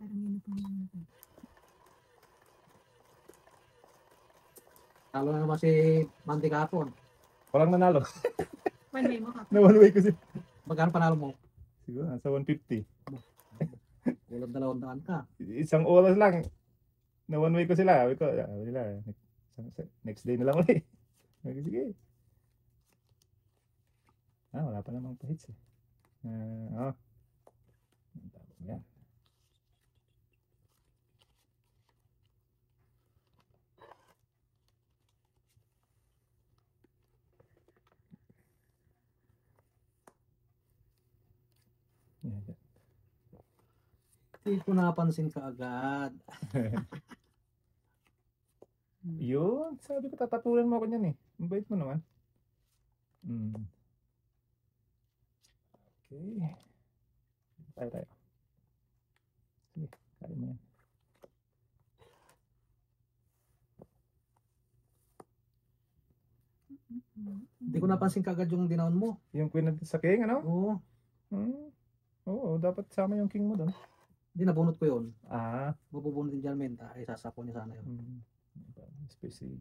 Parang yun pa naman. Talo na naman si Mandy kahapon. Walang nanalo. One way mo ka. Na one way ko siya. Magkano panalo mo? Siguro, nasa 150. Walang 200 ka. Isang oras lang. Na one way ko sila. Sabi ko, next day na lang ulit. Sige. Wala pa namang pa-hits eh. Yan. Hindi ko napansin ka agad. Yun, sabi ko tatapunan mo ako niyan eh. Ang bait mo naman. Okay. Tayo. Sige, kaya mo yan. Hindi ko napansin ka agad yung dinaon mo. Yung queen sa king, ano? Oo. Oo, dapat sama yung king mo doon. Hindi, nabunot ko yun. Mabubunot din dyan, menta. Ay, sasapo niya sana yun. Special.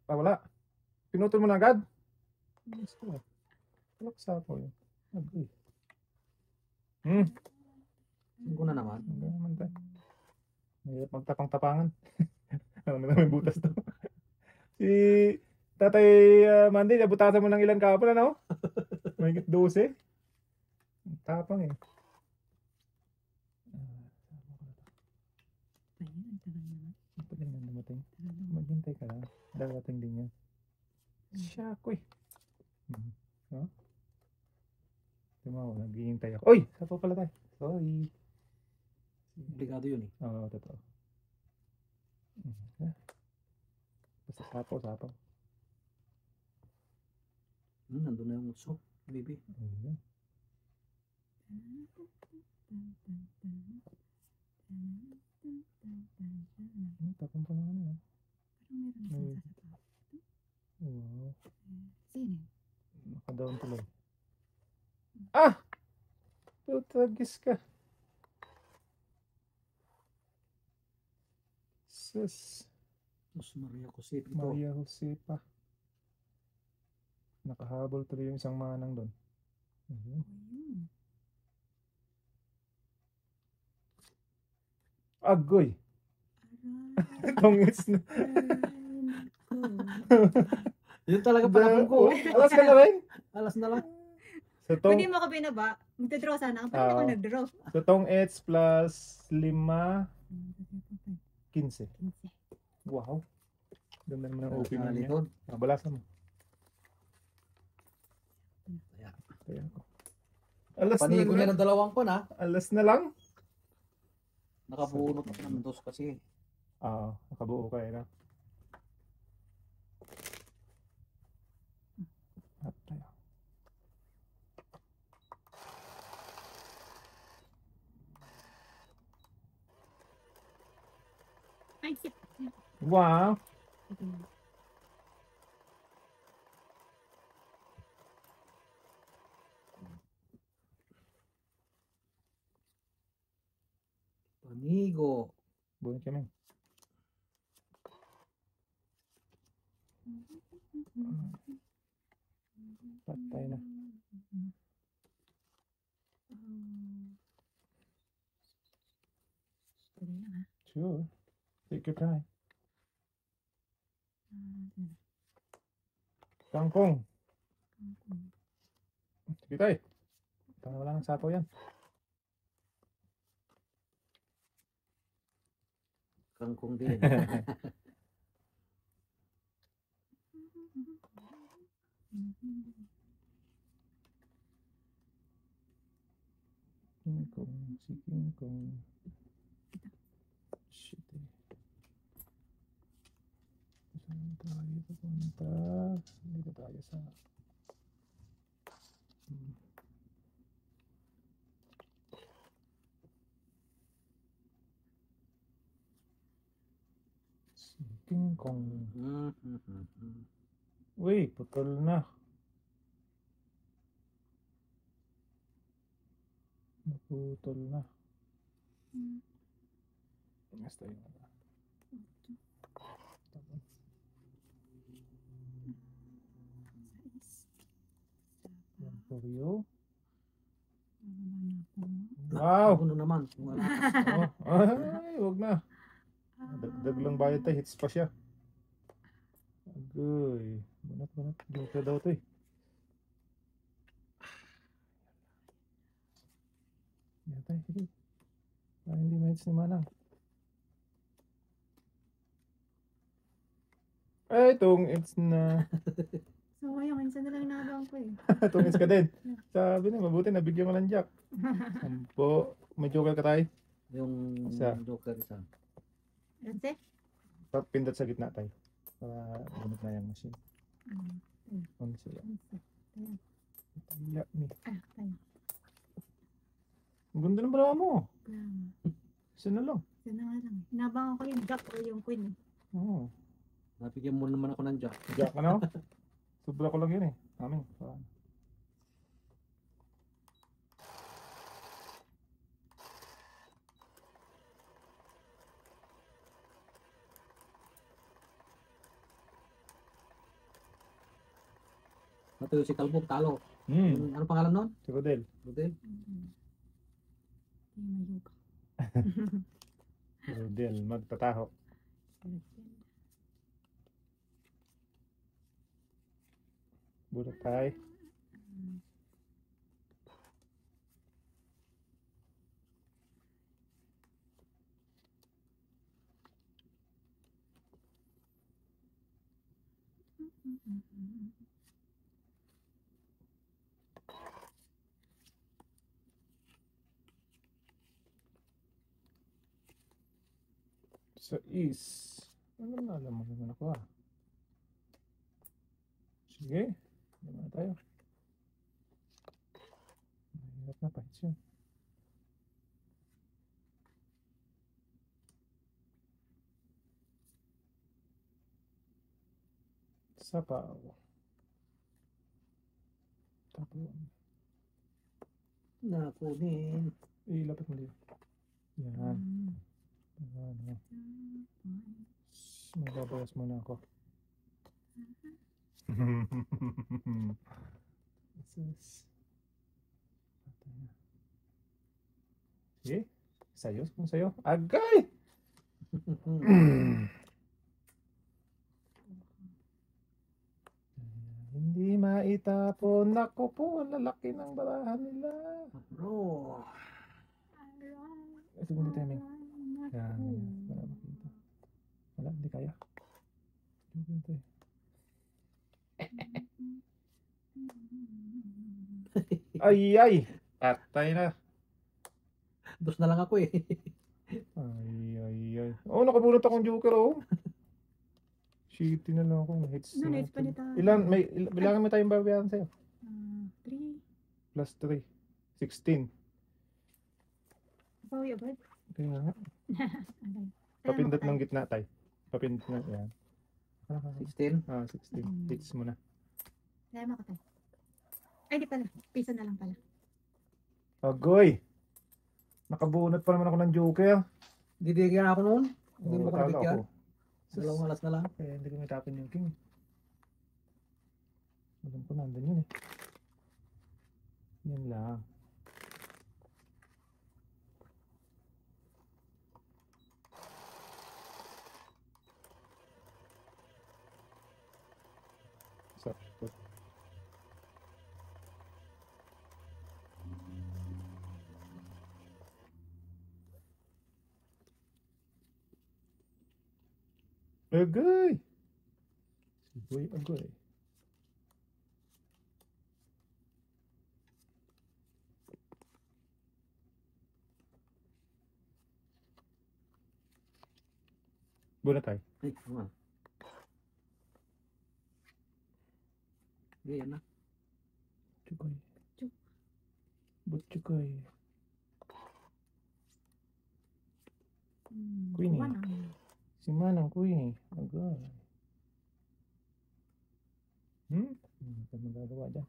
Wala. Pinutol mo na agad? Wala ko sapo yun. Agay. Singko na naman. Hindi naman tayo. Mahirap magtapang-tapangan. Ano naman butas to. Si Tatay Mandy, nabutasan mo ng ilan kapon, ano? Mahigit 12. Ang tapang eh. Tagal na dumating. Maghintay ka lang. Darating din yan. Siya ko eh. Tumawa, naghihintay ako. Uy! Sapo pala tayo. Sorry. Obligado yun eh. Oo, totoo. Basta sapo. Nandun na yung utso, baby. Ayan. Tapang pa naman yun. Wow. Sino? Nakadown tuloy. Tutagis ka. Sus. Maria Josepa. Nakahabol tuloy yung isang manang doon. Agoy. Tongits na. Yun talaga panapon ko. Alas ka na rin? Alas na lang. So, Hindi mo ka binaba. Magta-draw sana. Paano ako nag-draw? So, tong ets plus 5, 15. Wow. Ganda naman ang opening niya. Balasan mo. Kaya ko. Alas Panigo niya ng 2 kon ha. Alas na lang? Nakabunot ako ng 2 kasi. Nakabuo ka eh na. Ay, shit. Wow. Panigo. Bunot kami. Patay na. Sure. Take your time. Kangkong. Sige tayo. Parang wala nang sapo yan. Kangkong din. King Kong. Shit eh. Saan tayo papunta? Dito tayo sa... King Kong. Uy, putol na. Naputol na. Hmm. Basta yun. Yan for you. Wow! Ano naman? Wala. Oh, ay, wag na. Dagdag lang bayad tayo. Hits pa siya. Agoy. Banat. Joker daw to eh. Yan tayo. Sige. Hindi ma-hits ni Manang. Ay, itong hits na. So, ayun, minsan na lang inabang ko eh. Itong hits ka din. Sabi na, mabuti nabigyan mo ng jack. Sampo. May joker ka tayo. Yung Isa. joker isa. Ranse? Pindot sa gitna tayo. Para gamit na yung machine. Ano sila? Taya ni. Tayo. Ang ganda ng bra mo. Kaya, Isa na lang. yun na nga lang. Inabangan ko yung jack o yung queen eh. Oo. Nabigyan mo naman ako ng jack. Jack ka na. Sobra ko lang yun eh. Amin. Natuyo si Kalbo, talo. Ano pangalan nun? Si Rodel. Rodel? Hindi mayuga. Rodel. Magtataho. Bulat tayo. Sa is. Alam mo naman ako ah. Sige. Naman na tayo. Mahirap na pa. Yun. Sapaw. Tapon. Nakunin. Ilapit mo dito. Yan. Ano. Magbabayas muna ako. Sige. Sayo. Kung sayo. Agay! Hindi maitapon. Naku po, ang lalaki ng barahan nila. Bro. Ito hindi tayo. Yan. Wala makita. Wala, hindi kaya. Ito eh. Ay! Patay na. Dos na lang ako eh. Ay. Oh, nakabunot akong joker oh. Shitty na lang ako. Hits No, na hits pa natin. nito. Bilangan mo tayong babayaran sa'yo. 3. Plus 3. 16. Bawi agad. Kaya nga. Okay. Papindot ng gitna tayo. Papindot na. Yan. 16. 16. Hits mo na. Kaya makatay. Ay, di pala. Piso na lang pala. Agoy! Nakabunot pa naman ako ng joker. Didirigan ako noon. Hindi mo ko Talo nabigyan. ako. Dalawang alas na lang. Kaya hindi ko may tapin yung king. Alam ko nandun yun eh. Yan lang. Sakto. Agoy! Si Boy Agoy. Buna tayo. Ay, naman. Hindi, yan na. Chukoy. Butchukoy. Queenie. Kuha na. Si Manang Queenie. Agoy. Ano ka magagawa dyan?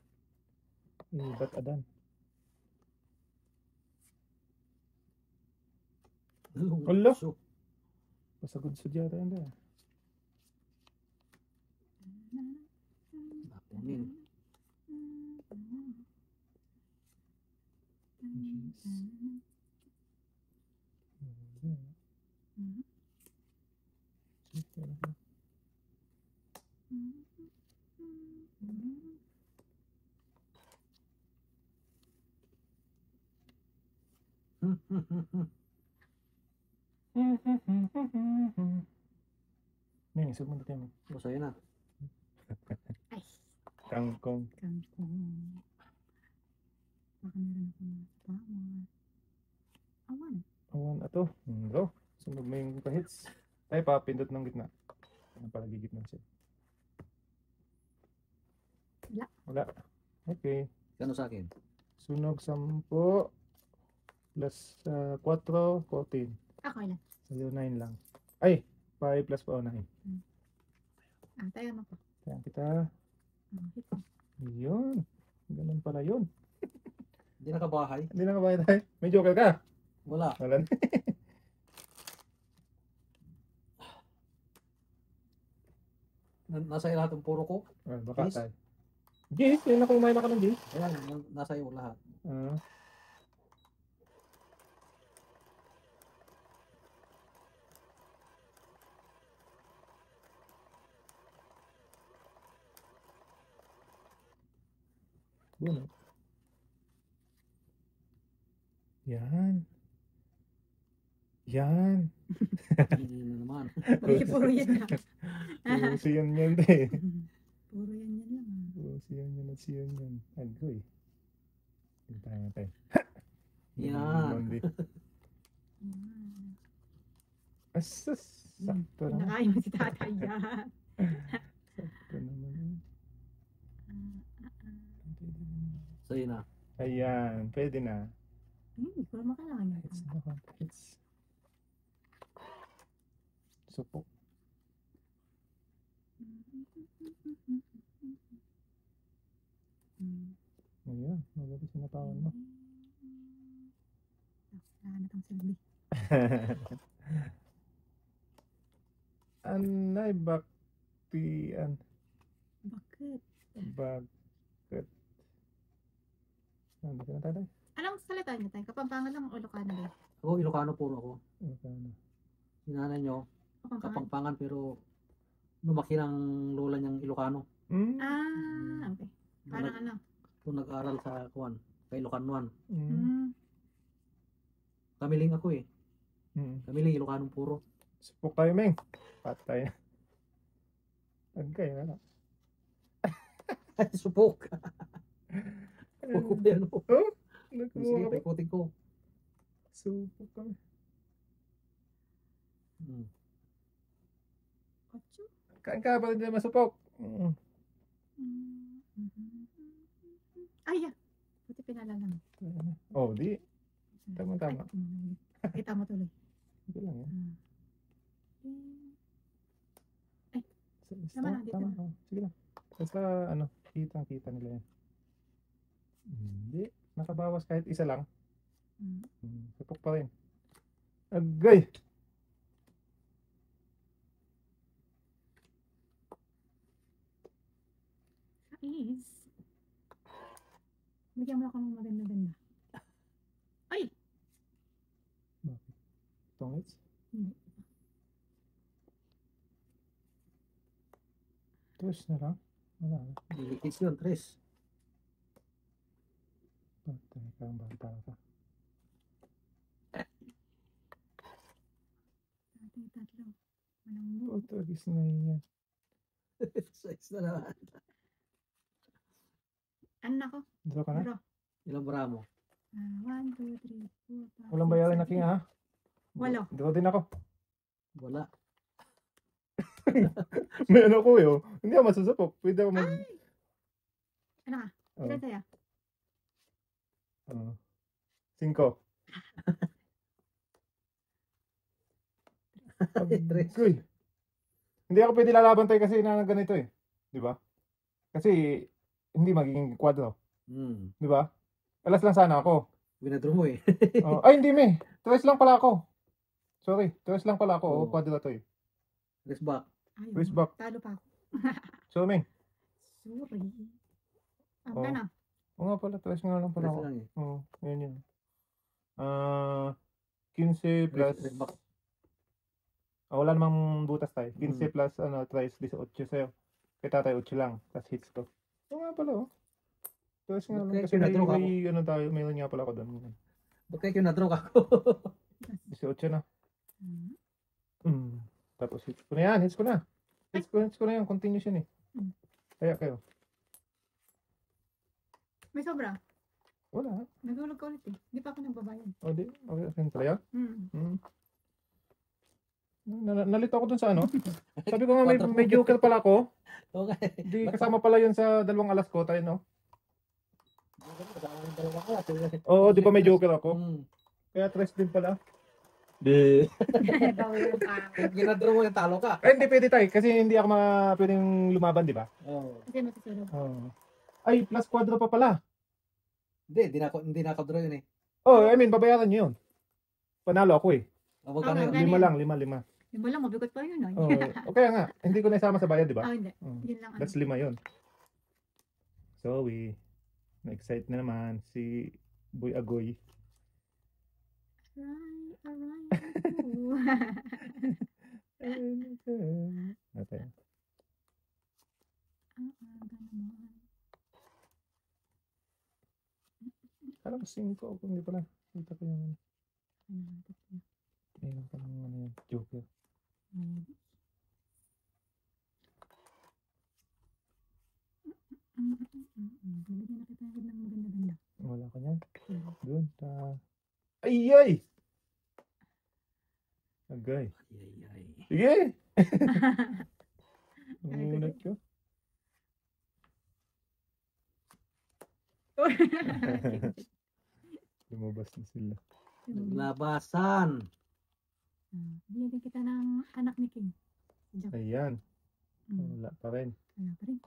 Ba't adan? Dalawang Ala. puso. Pasagudsod yata yan ba? Nakunin. May isog mo dito. Masaya na. Ay, Kangkong. kangkong. Baka meron akong power. Awan. Awan ato. Bro. Sunog mo yung kahits. Tayo pa, pindot ng gitna. Ano pala gigitna siya? Wala. Wala. Okay. Kano sa akin? Sunog 10 plus 4, 14. Ako ilan? Sa'yo 9 lang. Ay! 5 plus 9. Ah, tayo mo ko. Kaya kita. Hit mo. Yun. Ganun pala yun. Hindi nakabahay? Hindi na kabayan tayo. May joker ka. Wala. Wala na. Nasa iyo lahat ng puro ko. Baka Yes. tayo. G, yun na kumain na ka ng G. Ayan, nasa iyo lahat. Ah. Yun. Yan. Yan. Hindi na naman. Puro yan na. Puro siyan yan eh. Puro yan lang. Puro siyan yan at siyan yan. Agoy. Tayo natin. Yan. Monday. Yan. Asas. Sakto naman. Pinakain mo si tatay yan. Sakto naman. Sa'yo na. Ayan. Pwede na. Hindi ko naman kailangan yun. Hits na ba? Hits. Supok. Ayan. Magabi sinatawan mo. Wala na tang silbi. Anay baktian. Bakit? Bakit? Ano ka na tayo? Anong salita niyo tayo? Kapampangan lang o Ilocano ba? Ako, Ilocano puro ako. Ano ka na? Sinanay nyo, Kapampangan? Kapampangan pero lumaki ng lola niyang Ilocano. Ah, okay. Parang ano? Kung nag-aral sa Kuan, kay Ilocanuan. Mm. Kamiling ako eh. Kamiling Ilocano puro. Supok tayo, Meng. Patay. Agkay, wala. Ay, supok. Supok ba yan? Oh? Oh? Sige, Nakuha ko. paikutin ko. Supok kami. Ocho? Kain ka pa rin din masupok. Ay, yeah. Buti pinala lang. Oh, di. Tama-tama. Ay, kita mo tuloy. Ito lang yan. Tama lang, dito. Tama. Oh, sige lang. Basta, ano, kitang-kita nila yan. Hindi. Nakabawas kahit isa lang. Supok pa rin. Agay! Is. Bigyan mo ako ng maganda-ganda. Ay! Tongits? Hindi. Tres na lang. Wala na. Dilikis yun, Tres. Patay ka ang bata ka. Tatlo. Walang mo. Tagis na yan. Size na naman. Ano na ako? Draw ka na? Draw. Ilang bramo? 1, 2, 3, 4, 5, Walang bayaran na king ha? Walo. Draw din ako. Wala. May ano ko eh. Oh. Hindi ako masusupok. Pwede ako mag... Ay! Ano ka? Oh. Ilan sa'yo? 5. Tres. Uy. Hindi ako pwede lalaban tayo kasi na ganito eh. Di ba? Kasi hindi magiging kwadro. Di ba? Alas lang sana ako. Winadro mo eh. Ay, hindi me. Tres lang pala ako. Sorry, tres lang pala ako. Oo. Oh, kwadra to eh. Press back. Ayaw. Raise back. Talo pa ako. Sorry. Sorry. Oh. Magkano? Oo nga pala, tres nga lang pala Press ako. lang eh. Oo, yun yun. 15 plus... Press back. wala namang butas tayo. 15 Mm. plus, 3, 18 sa'yo. Kay tatay, 8 lang. Plus hits ko. Oo nga pala, oh. Tres nga lang. Okay, Kasi may, pinadrog ako. mayroon nga pala ako doon. Ba't kayo na-draw ako? 18 na. Hmm. Tapos hits ko na yan, hits ko na. Hits ko na yan, continuous yun eh. Mm. Kaya kayo. May sobra. Wala. Nagulog ka ulit eh. Hindi pa ako nagbabayad. O di, okay, okay pala yan. Hmm. Nalito ako dun sa ano. Sabi ko nga may joker pala ako. Okay. Di kasama pala yun sa dalawang alas ko tayo, no? Oo, di ba may joker ako? Kaya tres din pala. Di. Bawal pa. Kung ginadraw mo yung talo ka. Hindi pwede tayo kasi hindi ako pwedeng lumaban, di ba? Oo. Kasi masusunod. Ay, plus quadro pa pala. Hindi na ako draw yun eh. Oh, I mean, babayaran nyo yun. Panalo ako eh. Magkano Okay. yun? 5 lang, 5. Yung mo lang, mabigot pa yun ay. Oh, okay nga. Hindi ko na isama sa bayad, di ba? Hindi. Oh, Yun lang. that's 5 yun. So, na-excite na naman si Boy Agoy. Aray. Natin. Alam ko 5 ako, hindi pala. Kita ko yung mayroon pa ng ano yun, joker. Nalagyan na kita ng maganda-ganda. Wala ka niyan. Doon. Ay! Agay. Ay. Sige! Umunat ko. Lumabas na sila. Labasan. Binigyan kita ng anak ni King. Jack. Ayan. Mm. Wala pa rin. Wala pa rin.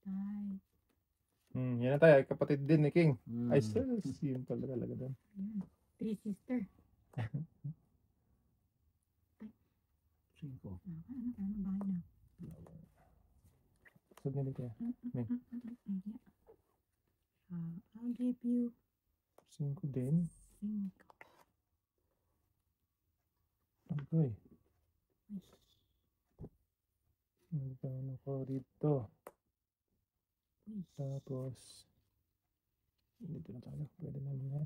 Ay. Yan na tayo. Kapatid din ni King. Ay, Mm. sus. Yun pala talaga doon. Ayan. Three sister. Cinco. Ano bahay na. Saan nila kaya? May. I'll give you 5 din. 5. Agay. Magkano ko dito. Tapos, dito na tayo. Pwede na muna.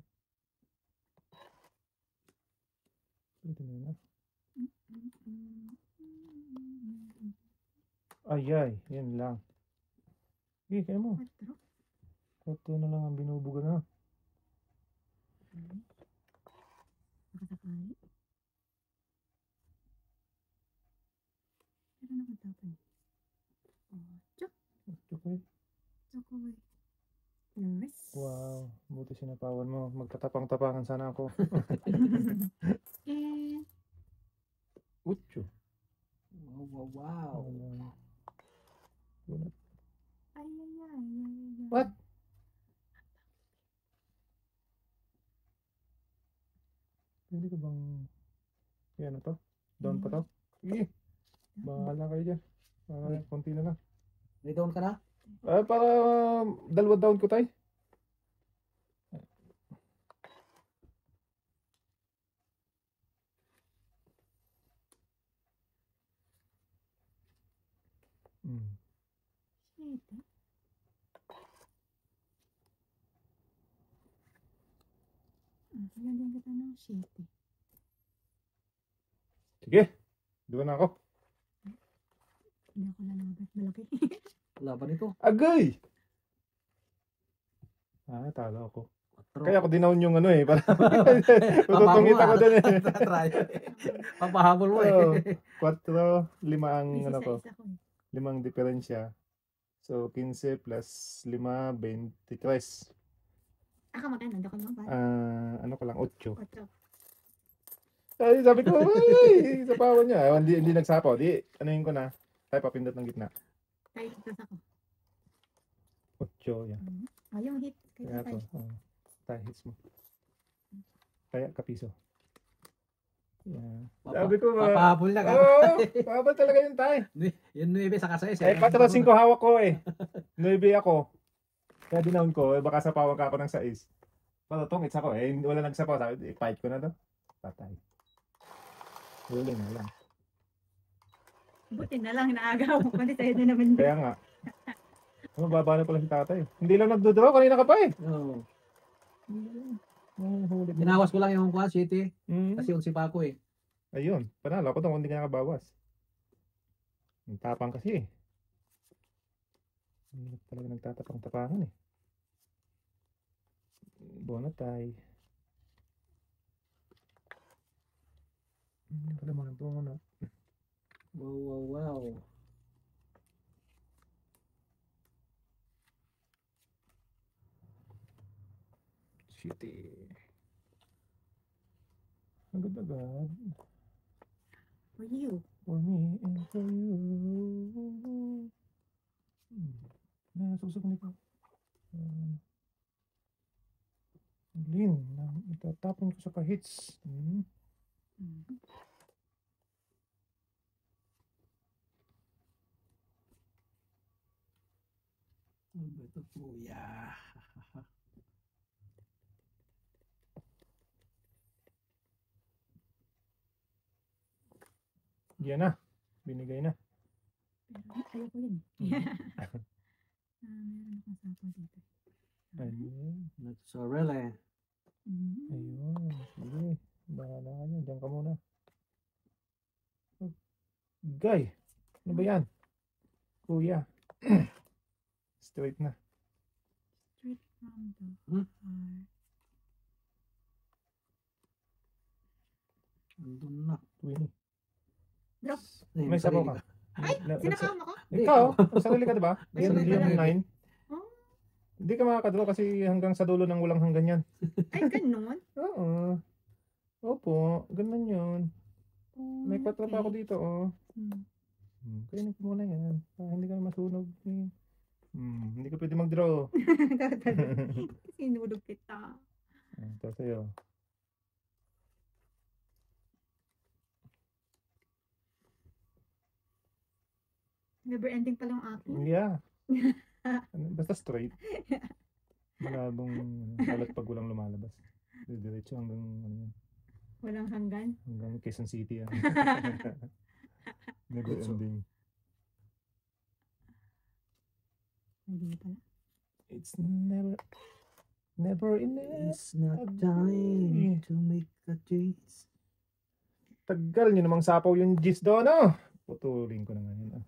Pwede na na. Ay, yan lang. Okay, kaya mo. 4. 4 na lang ang binubuga na. Nakasakali. Pero nakatapan. Chok. Okay. Chokoy. Yes. Wow, buti sinapawan mo. Magkatapang-tapangan sana ako. And Ucho. Wow. ay. What? Pwede ko bang yan na to? Down pa to? Sige. Bahala kayo dyan. Para konti na lang. May down ka na? Para dalawa down ko tayo. Shit. Lagyan kita ng shit. Sige. Doon na ako. Hindi ako lalabat. Malaki. Laban ito. Agay! Talo ako. Quatro. Kaya ako dinaon yung ano eh. Para tututungit ako dun eh. Try. Papahabol mo Oo. eh. 4, 5 ang Isa ano ko. isa ko eh. 5 diferensya. So, 15 plus 5, 23. Magkano? Hindi ko lang pa. Ano ko lang, 8. 4. Ay, sabi ko, ay, sapawan niya. Hindi nagsapaw. Di, anuhin ko na. Tayo papindot ng gitna. Tayo itas ako. 8 yan. Yung hit. Kaya Kaya to. Tayo hits mo. Kaya kapiso. Yan. Sabi ko ba? Papahabol na ka. Oo, pahabol talaga yung tayo. Yung 9 sa kasayas. Eh, 4-5 hawak ko eh. 9 ako. Kaya dinaon ko, eh, baka sapawan ka ako ng 6. Patotong, it's ako. Eh, wala nagsapaw. Sabi, fight ko na to. Patay. Huli na lang. buti na lang inaagaw mo. Kundi sa'yo na naman. Kaya nga. Mababa na pala si tatay. Hindi lang nagdodraw, kanina ka pa eh. Oo. Huli mo. Tinawas ko lang yung Quad City. Mm. Kasi unsi pa ako eh. Ayun, panalo ako doon kung hindi ka nakabawas. Ang tapang kasi eh. Hindi talaga nagtatapang-tapangan eh. Bonatay. Pala mo nang muna. Wow, wow, wow. Shitty. Agad-agad. For you. For me and for you. Nasusok nito. Lin, itatapon ko sa kahits. Ano ba ito, kuya? Yan na. Binigay na. Pero ayoko yun. Meron akong sapo dito. Ayun. Nagsorel eh. Ayun. Sige. Bahala ka niyan. Diyan ka muna. Guy. Ano ba yan? Kuya. Straight na. Straight from the Hmm? heart. Hmm. Andun na. 20. Drop. Eh, May sabaw ka. Ay, sinakama ko? Ikaw, sarili ka diba? Ayun, Sarili wala. yung 9. Oh, Hindi ka makakadraw kasi hanggang sa dulo ng walang hanggan yan. ay, ganun. Oo. Opo, ganun yun. May 4 pa Okay. ako dito, oh. Hmm. Kainin ko muna yan. Hindi ka masunog. Hindi ka pwede mag-draw. Sinulog kita. Ito sa'yo. Never ending pala yung akin. Yeah. Basta straight. Malabong balat pag walang lumalabas. Diretso hanggang ano yan. Walang hanggan. Hanggang Quezon City yan. Never Diretso. ending. Hindi pala. It's never enough. It's not time to make a change. Tagal nyo namang sapaw yung gis doon, no? Putulin ko na ngayon.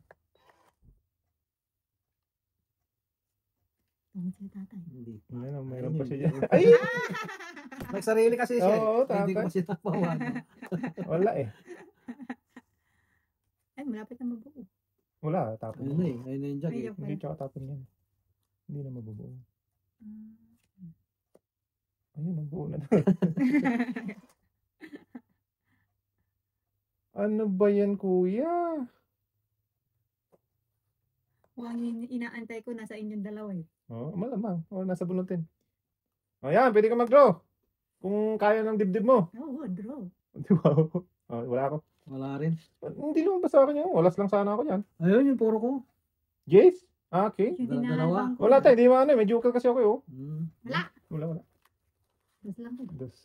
Tungkol sa tatay. Hindi. Ano, mayroon pa Ayun siya yun. dyan. Ay! Nagsarili kasi siya. Oo, eh. Hindi ko tatay. kasi napawan. Wala eh. Ay, malapit na mabuo. Wala, tapon. Ayun na eh. Ayun na yung jag eh. Ayun. Hindi, tsaka tapon yan. Hindi na mabubuo. Ah. Ayun, nabuo na. Ano ba yan, kuya? Mukhang inaantay ko nasa inyong dalawa eh. Oh, malamang. O, nasa bunutin. O, yan, pwede ka mag-draw. Kung kaya ng dibdib mo. Oo, draw. Di ba? Oh, wala ako. Wala rin. Hindi lumabas sa akin yan. Walas lang sana ako yan. Ayun yung puro ko. Jace? Ah, okay. Yung Dalawa. dinalaban ko. Wala tayo, di maano eh. May joker kasi ako eh. Oh. Wala. Wala. Das lang ko. Dos.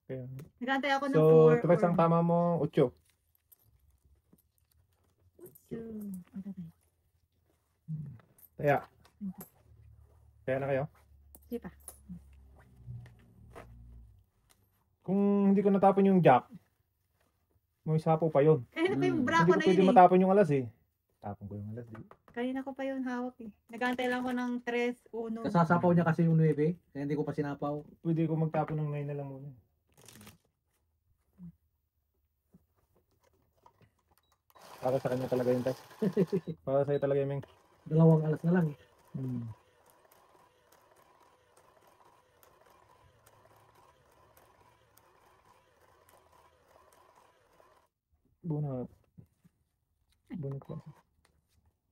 Kaya. Nag-aantay ako ng So, 4 tres ang tama mo, 8. So, ano tayo? Kaya. Kaya na kayo? Sige pa. Kung hindi ko natapon yung jack, may sapo pa yun. Kanina pa yung Hmm. bra Hindi ko ko na pwede yun eh. matapon yung alas eh. Tapon ko yung alas. Di. Kanina ko pa yun hawak eh. Nag-aantay lang ako ng 3, 1. Kasasapaw niya kasi yung 9. Kaya hindi ko pa sinapaw. Pwede ko magtapon ng 9 na lang muna. Para sa kanya talaga yun, Tay. Para sa'yo talaga yung Meng. Dalawang alas na lang eh. Bunot. Bunot lang.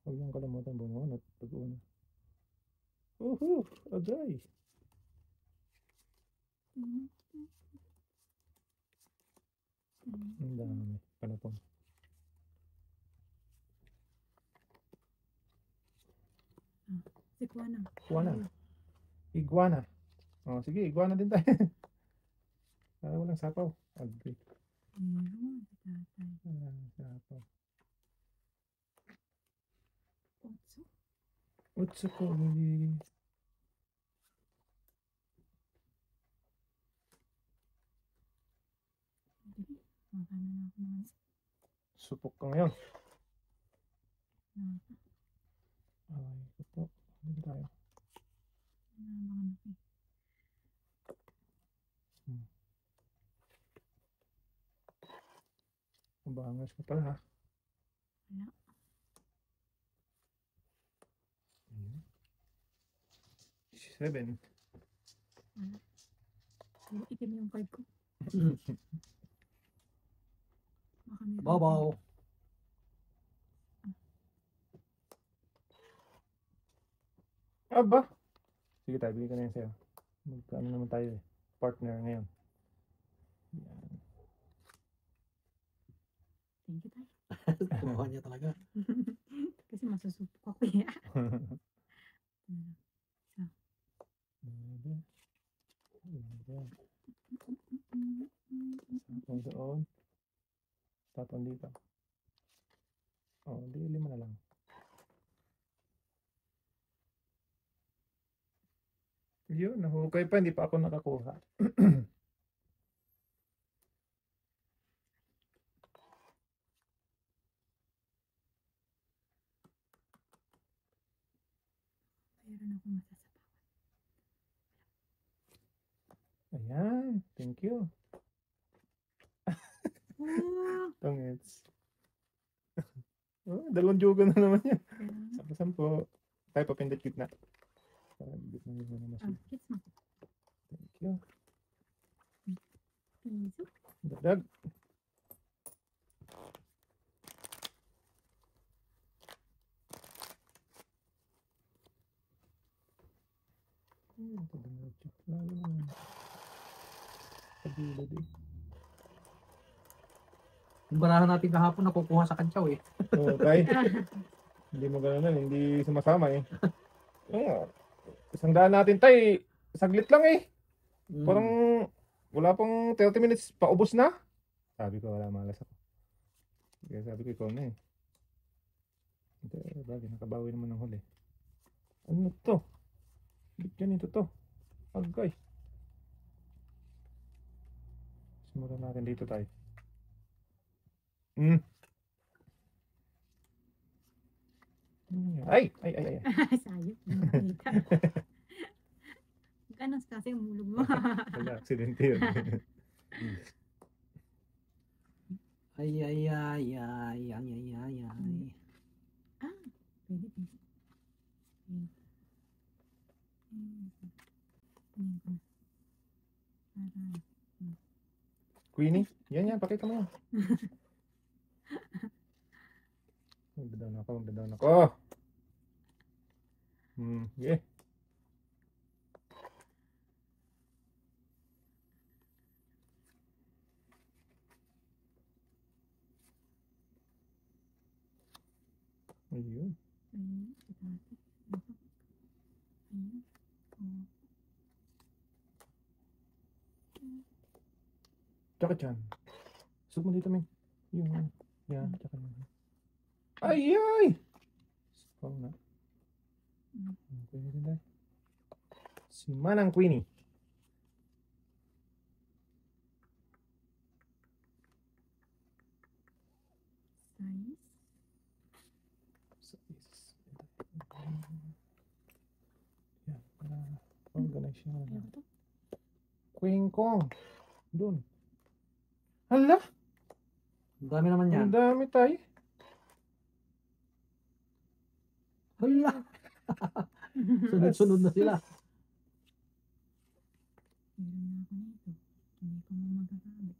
Huwag yung kalimutan, bunot. Pag-una. Agay. Mm. Mm. Ang dami. Panapon. Si Kuana. Iguana. Iguana. Oh, sige, iguana din tayo. Walang sapaw. Agay. Meron. Si tatay. Walang sapaw. Otso. Utsukuri. Sige. Makana na ako mga Supok ka ngayon. nasa. Ay, ito po. Hindi tayo. Mga anak eh. Mabangas ka pala ha. Wala. Ayan. 7. Wala. Puro itim yung card ko. Baka meron. Babaw. Aba. Sige tayo, bigyan ka na yan sa'yo. Magkaano naman tayo eh. Partner ngayon. Yan. Thank you tayo. Kumawa niya talaga. Kasi masusupok ako eh. Bebe. Bebe. Sapong doon. Tapon dito. Oh, di 5 na lang. Yun, nahukay pa. Hindi pa ako nakakuha. Mayroon akong masasapawan. Ayan. Thank you. Oh! Tongits. Oh, 2 jugo na naman yan. Kaya, Sampo. Tayo papindot gitna. Para gitna yung mga machine. kids mo. Thank you. Piso. Dadag. Ito dumiretso. Lalo naman. Pagilid eh. Yung barahan natin kahapon nakukuha sa kantsaw eh. Oo, tay. Hindi mo gano'n, hindi sumasama eh. Yeah. 100 natin tay. Saglit lang eh. Parang wala pang 30 minutes paubos na. Sabi ko wala, malas ako. Kaya sabi ko ikaw na eh. Hindi, bagay, nakabawi naman ng huli. Ano to? Bit ganito to. Agay. Simulan natin dito tayo. Ay! Ay, ay, ay. Sayop. Hindi nakita. Ganon kasi umulog mo. Wala, aksidente yun. Ay, ay, ay, ay, ay, ay, ay, ay. Ah, pwede, pwede. Tingin ko na. Para, Queenie? Yan, pakita mo yan. Magdadown ako, magdadown ako. Yeah. Ayun. ayun, ito natin. Ito. Ayun. Oh. Tsaka dyan. Sug mo dito, Ming. Yung, yan, tsaka dyan. Ay, ay! Spawn na. Queenie din tayo. Si Manang Queenie. Size. Yan, para organize siya. Ano ba to? Queen Kong. Doon. Hala! Ang dami naman yan. Ang dami tayo. Hala! Sunod-sunod na sila. Meron na ako nito. Hindi ko mo magagamit.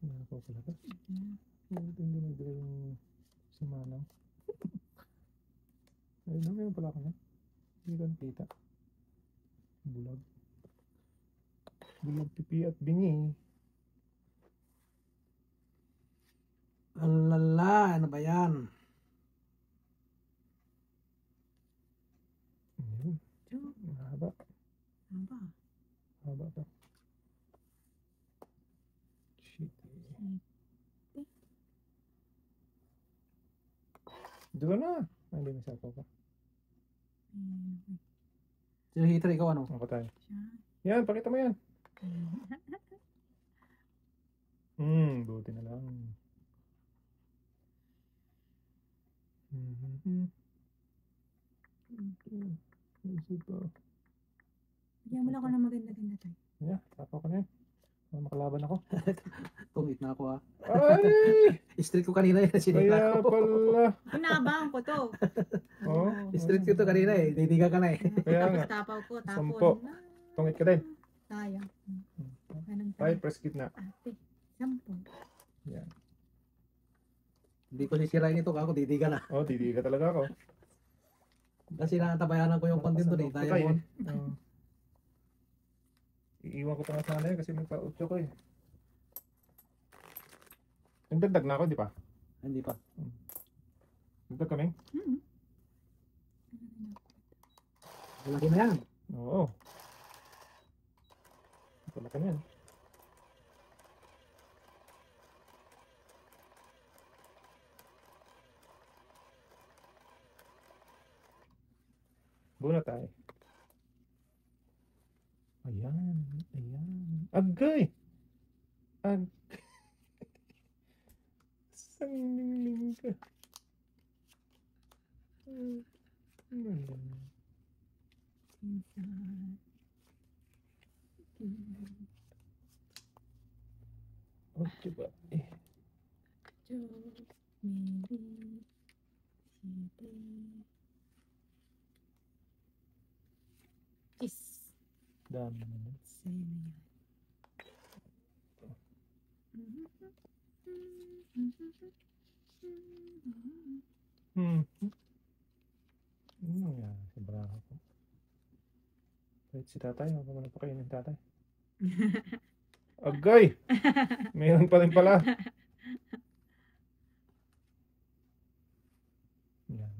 Nakaw pala ka. Ayan. Hindi nag-drill yung si Manang. Ayun na, mayroon pala ako na. Hindi ko nakita. Bulag. Bulag, pipi at bingi. Alala, ano ba yan? Ayun. Two. Mahaba. Ano ba? Mahaba pa. Shit. Doon na. Ay, hindi masapaw pa. Sino hitter, ikaw ano? Ako tayo. Siya. Yan, pakita mo yan. Buti na lang. Isip pa. Bigyan mo lang ako ng maganda-ganda tayo. Yeah, sapaw ko na yan. Makalaban ako. Tungit na ako ha. Ay! Street ko kanina eh. Sinita Kaya ko. pala. Inaabang ko to. Oh, Street ko to kanina eh. Didiga ka na eh. Kaya Tapos nga. tapaw ko. Sampo. Tapos na. Tungit ka din. Sayang. Ganun Tayo, tayo. press gitna. Ate. 10. Yan. Hindi ko sisirain ito ako. Didiga na. Oh, didiga talaga ako. Kasi nakatabayanan ko yung content doon eh. Diamond. Oh. Iiwan ko pa nga sana yun kasi may pa-8 ko eh. Nagdagdag na ako, di pa? Hindi pa. Nagdag kami? Malaki na yan. Oo. Malaki na yan. Buna tayo. Ayan. Ayan. Agay! Sangling ka. Oh, coba. Cheese. Dami naman. Sa'yo na yan. Yan, sobrang ako. Wait, si tatay. Ako muna pa kayo ng tatay. Agay! Mayroon pa rin pala. Yan,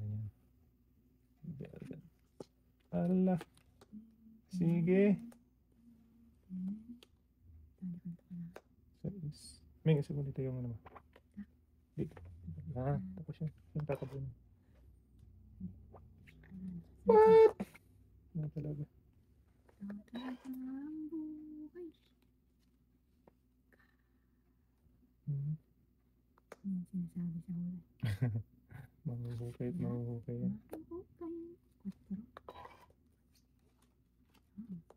yan. Ala. Sige. May isa ko dito yung ano mo. Dito. Tapos yun. Yung tatabon. What? Ano talaga? Yan sinasabi sa huli. Mahuhukay at mahuhukay yan.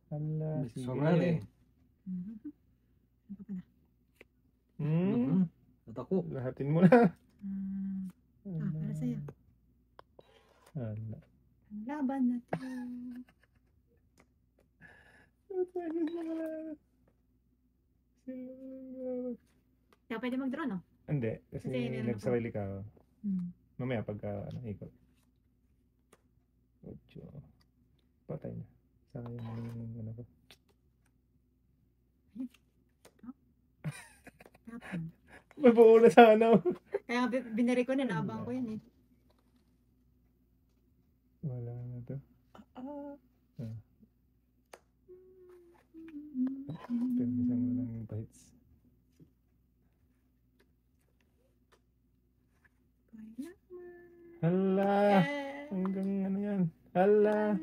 Ala, sige. Sobral eh. Ano pa pala? Natako. Lahatin mo na. Para sa'yo. Ala. Ang laban na to. Kaya pwede mag-draw, no? Hindi, kasi Kasi meron nagsarili ka. Hmm. Mamaya pagka ikot. 8. Patay na. Sayang yung ano ko. Tapon. May buo na sana. Kaya binari ko na, naabang ko yan eh. Wala na to. Pero isang walang yung pahits. Hala! Hanggang ano yan? Hala!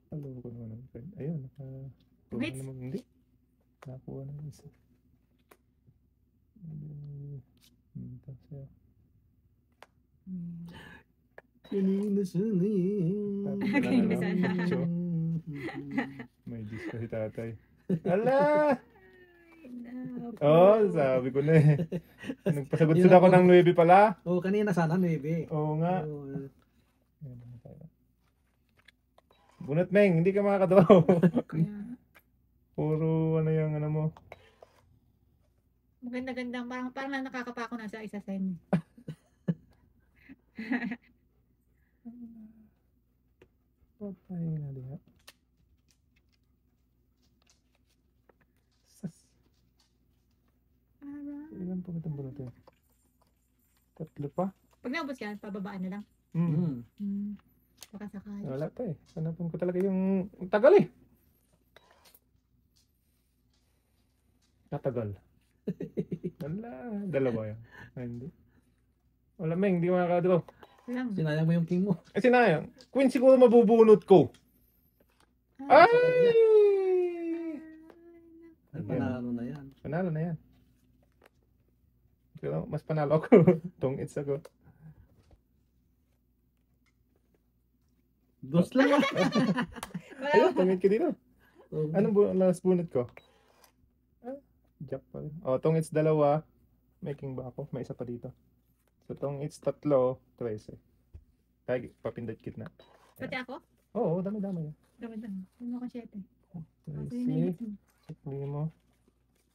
Halo ko naman ang friend. Ayun, nakakuha Wait. naman. Hindi. Nakakuha naman isa. Ito siya. Kanina sana Kanina sana. May disco si tatay. Ala! Oh, sabi ko na eh. Nagpasagot-sagot ako ng 9 pala. Oo, kanina sana 9. Oo nga. Oo. Ayan, tayo. Bunot Meng, hindi ka makakadaw. Puro ano yung ano mo. Maganda-ganda. Parang nakakapako na sa isa sa inyo. Patay na diha. Sas. Alright. Ilan pa itong bulot eh? 3 pa? Pag naubos yan, pababaan na lang. Hmm. Baka sakali. Wala pa eh. Hanapin ko talaga yung ang tagal eh. Natagal. Wala. 2 yan. Ay, hindi. Wala Meng, hindi makakadraw. Lang. Sinayang mo yung king mo. Eh sinayang. Queen siguro mabubunot ko. Ay! Ay, panalo na yan. Panalo na yan. Pero mas panalo ako. Tong-its ako. Dos lang ah. Wala Ayun, pa. tong-its ka dito. Anong last bunot ko? Jack pa rin. Oh, tong-its 2. Making ba ako? May isa pa dito. So, tong-its 3, 13. Kaya papindot kit na. Pati ako? Oo, dami-dami. Dapat lang. Ano ko 7. Kasi 13. Sabihin mo.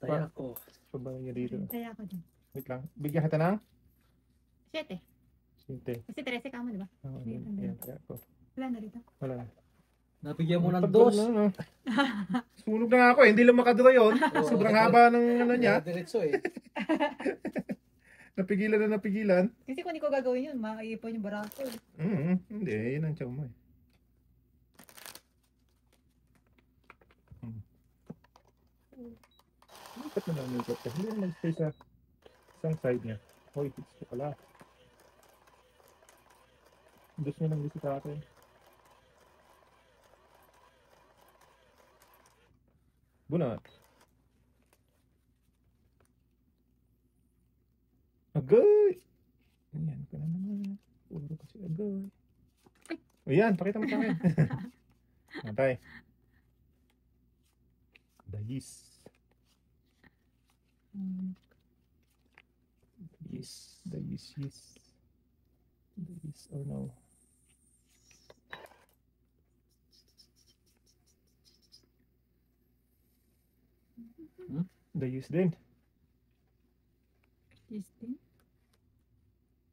Taya ko. Pabalik niya dito. Kaya ako din. Wait lang. Bigyan kita ng 7. 7. Kasi 13 ka mo, di ba? Oo, Sige, yan. tandaan. Yan, kaya ko. Wala na rito. Wala na. Napigyan mo ng Tagal dos. na, no? Sunog na nga ako eh. Hindi lang makadraw yun. Oo. Sobrang haba ng ano niya. Diretso eh. Napigilan na napigilan. Kasi kung hindi ko gagawin yun, makaipon yung barako. Hindi, yun ang tiyaw mo eh. Ba't na nanikot ka? Hindi naman stay sa isang side niya. Hoy, hits ko pala. Gusto niya lang gusto sa akin. Bunot. Agay! Ayan ko na naman. Puro kasi agay. Ayan, pakita mo sa akin. Matay. Dayis. Yes. Dayis, yes. Dayis or no. Dayis din. Yes, din.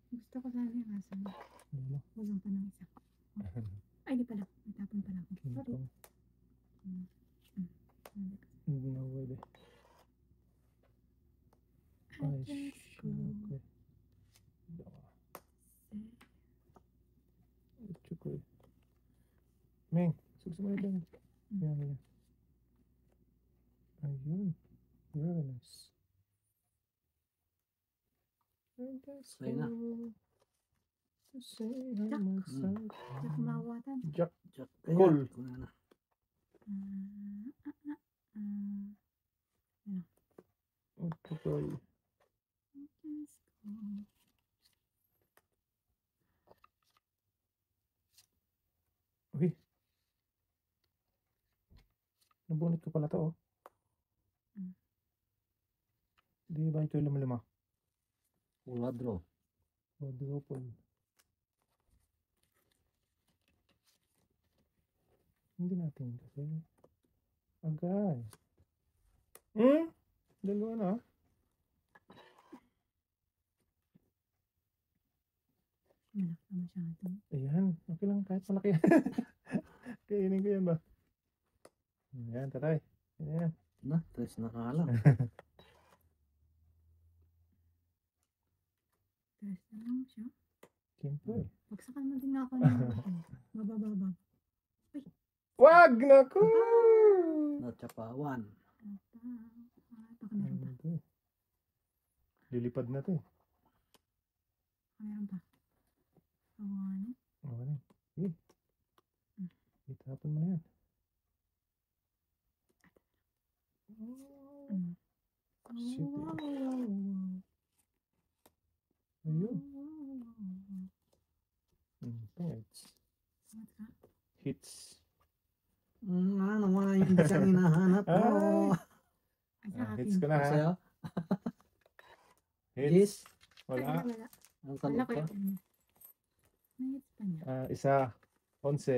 Gusto ko sana yung aso. Ano? Walang pa ng isa. Ay, di pala. Natapon pala ako. Sorry. Hindi na pwede. Ay, Just go. syempre. Ito ko eh. Meng, susunod lang. Yan, yan. Ayun. Very nice. Say na. Jack mawatan. Jack. Jack. Cool. Ayan. Ito ko eh. Just go. Uy. Nabunot ko pala to oh. Di ba ito yung lima-lima? Wala draw. Quadruple. Hindi natin kasi. Agay. Dalawa na. Malak na masyado. Ayan. Okay lang kahit malaki. Kainin ko yan ba? Ayan, taray. Ayan. Na, tres na kalang. Tres na lang siya. Siyempre. Pagsakan mo din ako ng mabababa. Wag na ko! Natsapawan. Baka meron pa. Lilipad na to eh. Baka meron pa. Awan. Oo na. Sige. Itapon mo na yan. Shit eh. Ayun. Thanks. Hits. Ano nga yung isang hinahanap mo? Ay, sa Hits akin. ko na ha. Sa'yo? Hits. Yes. Wala. Wala. Ang Wala kalot ko pa. yun. May hits pa niya. Isa. 11. Kasi,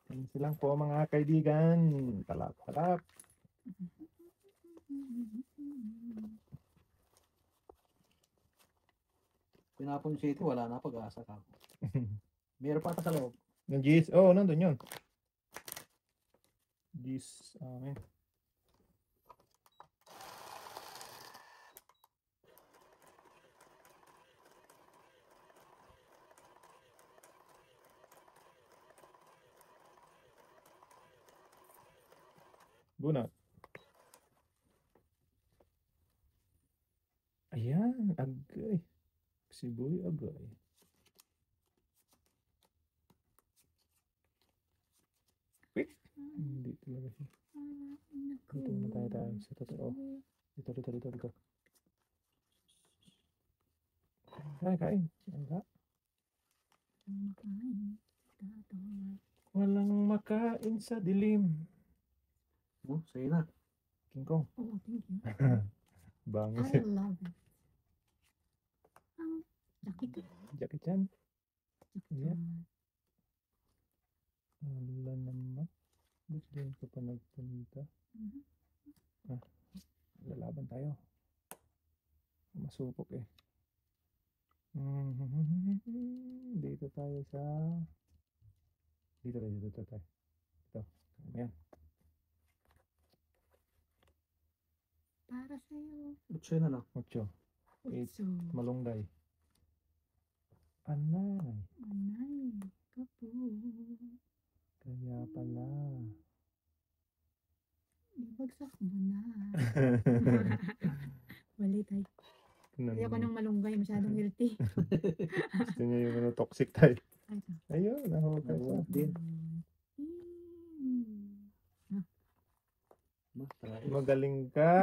11 lang po mga kaibigan. Talap, talap. Pinapon City, wala na pag-asa ka. Meron pa ata sa loob. Yung G's. Oo, nandun yun. G's. Amin. Bunot. Ayan, agay. Siboy agay. Quick. Hindi talaga siya. Dito na tayo sa totoo. Dito. Kain. Wala. Walang makain sa dilim. Oh, sa'yo na. King Kong. Oh, thank you. Bango I si love it. Ang Jackie ka. Jackie Chan. Yeah. Ah, Wala naman. Ba't din ka pa nagpunta? mhm. Lalaban tayo. Masupok eh. Dito tayo sa... Dito tayo. Ito. Ayan. Para sa'yo. Sa'yo na lang. 8. Eight. So, Malunggay. Anay. anay ka po. Kaya pala. Ibagsak mo na. Wali tayo. Ayoko ng malunggay. Masyadong healthy. Gusto niya yung ano, toxic tayo. Ay, ito. Ayun, nahukay pa. Din. Mm. Try. Magaling ka.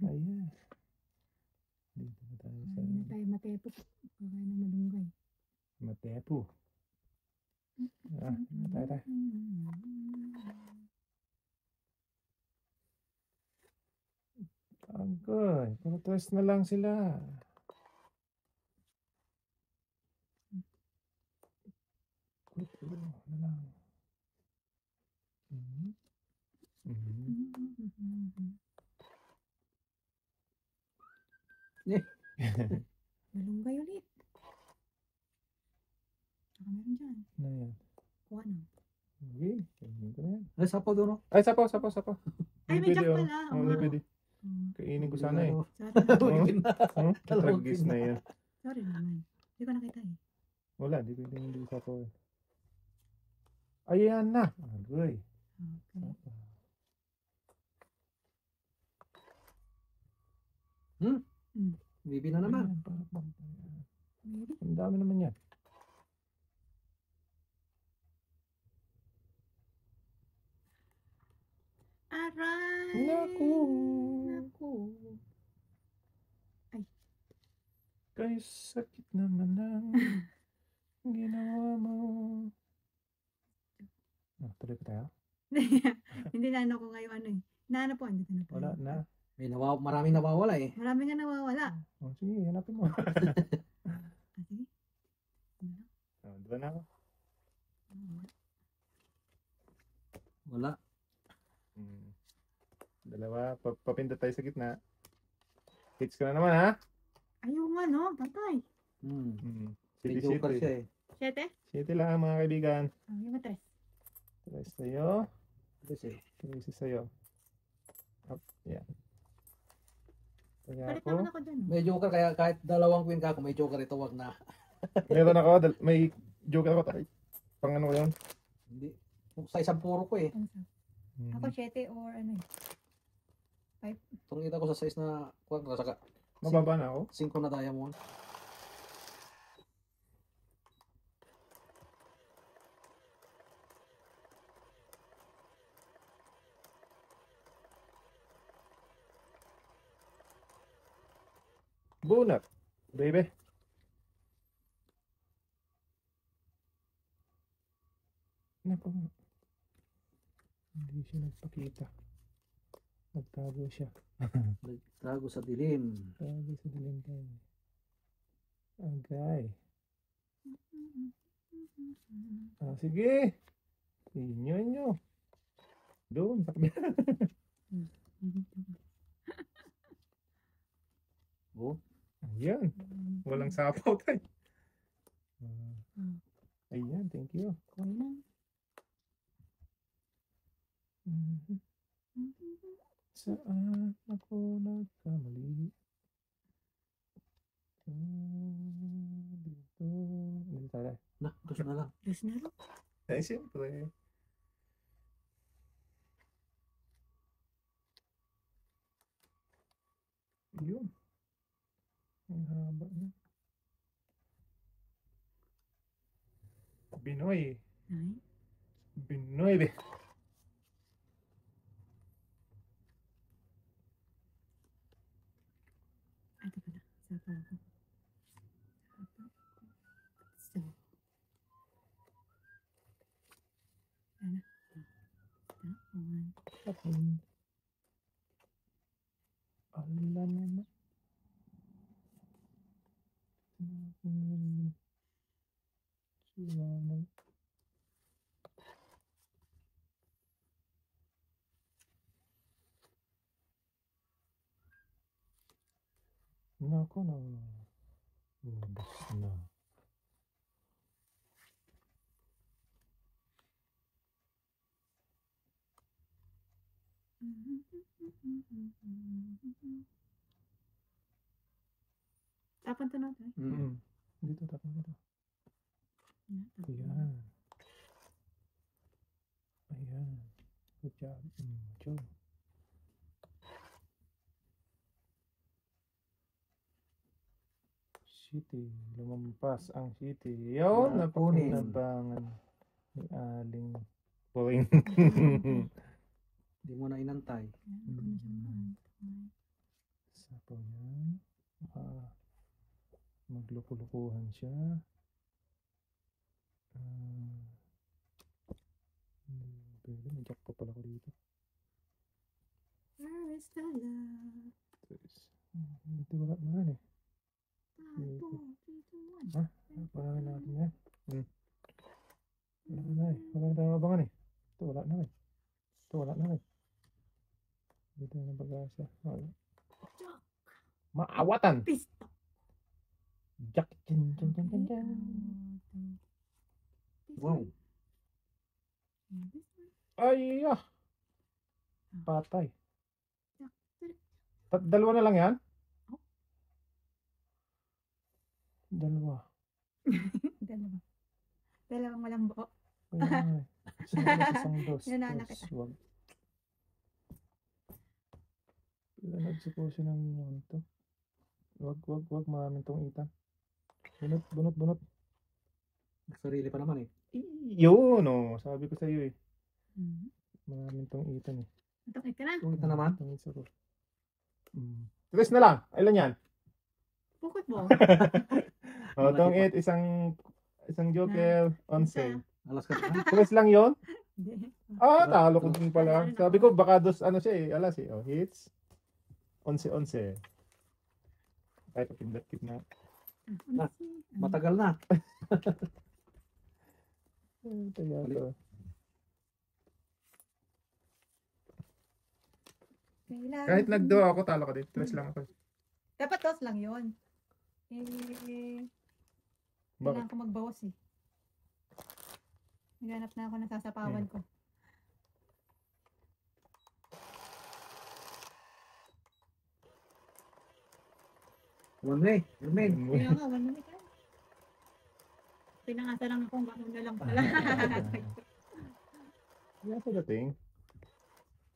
Ayan. Dito na tayo sa Hindi na tayo matepo. Kakain ng malunggay. Matepo. Tayo. Agay. Protest na lang sila. Ito na lang. Malunggay ulit. Saka meron dyan. Na yan. Kuha na. Okay. Kainin ko na yan. Ay, sapaw doon. Ay, sapaw. Ay, may jack oh. pala. Oo, Oo hindi nga. pwede. Kainin ko sana eh. Sorry. Tragis na yan. Sorry naman. Hindi ko nakita eh. Wala, di pwede hindi sapaw eh. Ayan na. Agay. Okay. Bibi na naman. Ayan, parang- Maybe. Ang dami naman yan. Aray! Naku. Naku. Kay sakit naman ang ginawa mo. Tuloy pa tayo? Hindi na ano ko ngayon ano eh. Naano po, hindi na po. Wala na. Maraming nawawala eh. Marami nga nawawala. Oh, sige, hanapin mo. Ah, sige. Diba na ako? Wala. Dalawa, papindot tayo sa gitna. Hits ka na naman ha? Ayaw nga no, patay. May City, joker siya city. eh. 7? City lang mga kaibigan. Yung matres. Tres tayo. Kasi, Tres sa'yo. Up, yan. Kaya Palit ako. naman ako dyan. may joker kaya kahit dalawang queen ka, kung may joker ito, wag na. Meron ako, may joker ako. Ay, pang ano ko yun? Hindi. Sa isang puro ko eh. Ako 7 or ano eh. Itong kita ko sa size na kuwan, saka Mababa na ako. 5 na diamond. Bunot. Baby. Naku. Hindi siya nagpakita. Nagtago siya. Nagtago sa dilim. Tago sa dilim tayo. Agay. Sige. Inyo. Doon, sa kabila. Oh, Ayan. Walang sapaw tayo. Ayan. Thank you. Okay na. Mhm. Saan ako nagkamali? Dito. Dito tayo. Na, dos na lang. Diyos na rin. Ay, siyempre. Yun. Ang haba na. Binoy. Ay. Binoy, be. Ay, ito pala. Sapa ako. Sapa. So. Ano? Tapon. Tapon. Alam mo na. Sulaman. Nako na. Ubus na. Tapon to natin. Mm. Dito, tapos dito. Ayan. Ayan. Good job. Job. City. Lumampas ang city. Yun, Napunin. napakinabangan ni Aling Boing. Hindi mo na inantay. Isa po yan. Maglulukuhan siya. Pwede, may jack pa pala ko dito. Where is the love? Dito wala naman eh. Tapon. 3, 2, 1. Pangalan natin yan. Wala na eh. Wala na tayong abangan eh. Ito wala na eh. Ito wala na eh. Dito na bagasa. Maawatan! Pista. Jack! Dyan, dyan, dyan, dyan, dyan. Wow. Ay! Patay. Dalawa na lang yan? Dalawa. Dalawa. Dalawang walang buo. Kaya nga eh. Isang dos. Nananakit Tapos wag. Pilanag supposed ng ano to. Wag. Maraming tong itan. Bunot. Sarili pa naman eh. Yun oh. Sabi ko sa iyo eh. Mm. Maraming tong itan eh. Natakit ka na. Tungit na naman. Tong isa ko. Tres na lang. Ilan yan? Bukod mo. Oh, tong it. Isang joker. 11. Alas ka na. Tres lang yon. Hindi. Talo ko din pala. Sabi ko baka dos ano siya eh. Alas eh. Oh, hits. 11. Kahit pindot-kit na. Matagal na. Kaya to. Kahit nag-draw ako, talo ko din. Tres lang ako. Dapat dos lang yun. Kailangan ko magbawas eh. Naghanap na ako ng sasapawan ko. One way. Remain. Kaya nga, 1 minute lang. Pinangasa lang akong bakit na lang pala. Kaya sa dating.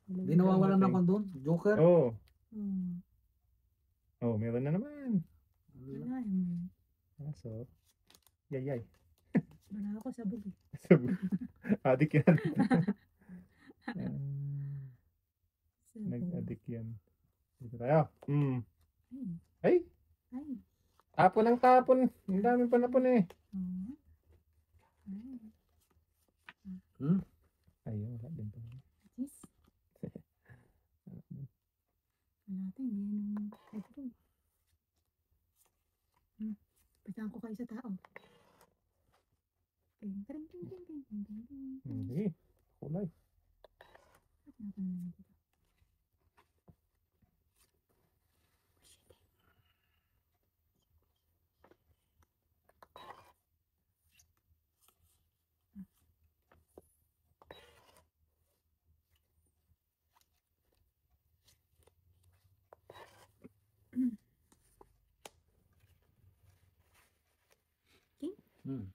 Di nawawalan ng kondon. Joker. Oo. Hmm. Oh, meron na naman. Wala yun. So, yay. Wala ako sabog eh. Adik yan. Sabog. Nag-adik yan. Dito tayo. Ay. Ay, Ay. tapon ng tapon. Ang dami pa napon eh. Ay. Ayun, wala din pa. Yes. Wala tayo. Hindi yan ang ito. Pasahan ko kayo sa tao. Ting. Hindi. Kulay. Hmm.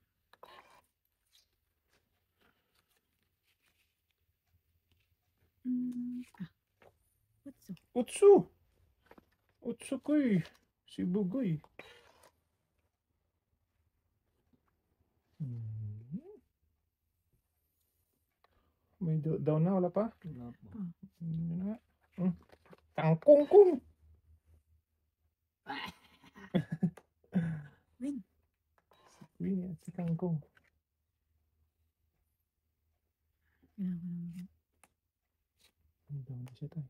Utso. Utsu! Utsukoy! Sibugoy. May down na, wala pa? Wala po. Yun na. Tangkong-kong! Win. Queen at si Kangkong. Kailangan ko naman. Down na siya tayo.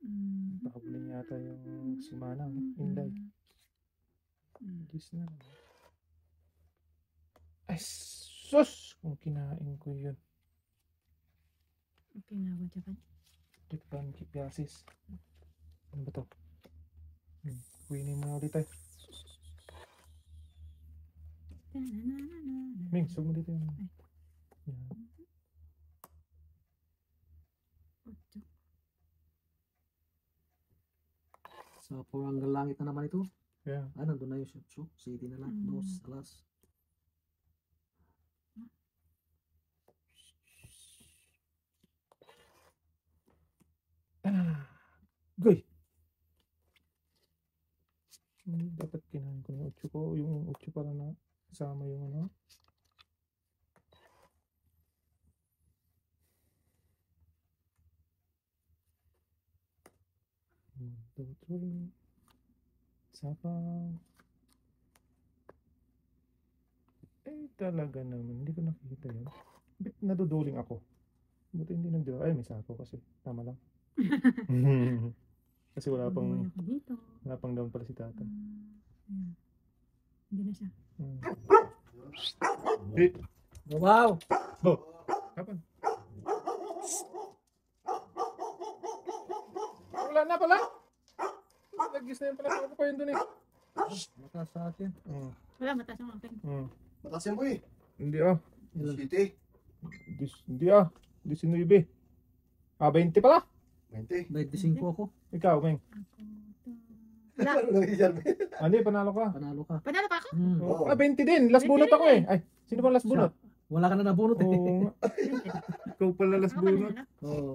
Mm. Nakabulin yata yung si Manang. Inday. Gis na. Ay, sus! Kung kinain ko yun. Okay na ako, Japan. Japan Kipiasis. Ano ba to? Queenin mo na ulit tayo. Ming, sug mo dito yung... Yan. Utso. Sa Puranggal Langit na naman ito. Yeah. Ah, nandun na yung Shutsu. City na lang. Dos, alas. Goy! Dapat kinain ko na yung utsu ko. Yung utsu para na kasama yung ano. Tutoy. Sapa. Talaga naman. Hindi ko nakikita yun. Bit naduduling ako. Buti hindi nagdala. Ay, may sapo kasi. Tama lang. Kasi wala Buhay pang ako dito. down pala si tatay. Ayan. Hindi na siya. Eh, Wow! go! Kapan? Wala na pala! Lagis na yun pala. Ako pa yun dun eh. Mata sa akin. Wala, mataas ang akin. Mataas yan, boy. Hindi ah. City. Hindi ah. 19. 20 pala. 20. 25 ako. Ikaw, Meng. Ako to. Wala. Ano lang yan? Hindi, panalo ka. Panalo ka. Panalo pa ako? Hmm. Oo. 20 din. Last 20 bunot ako din eh. Ay, sino ba last bunot? Wala ka na nabunot eh. Oo nga. Ikaw pala last Ako kanina bunot. na. Oo.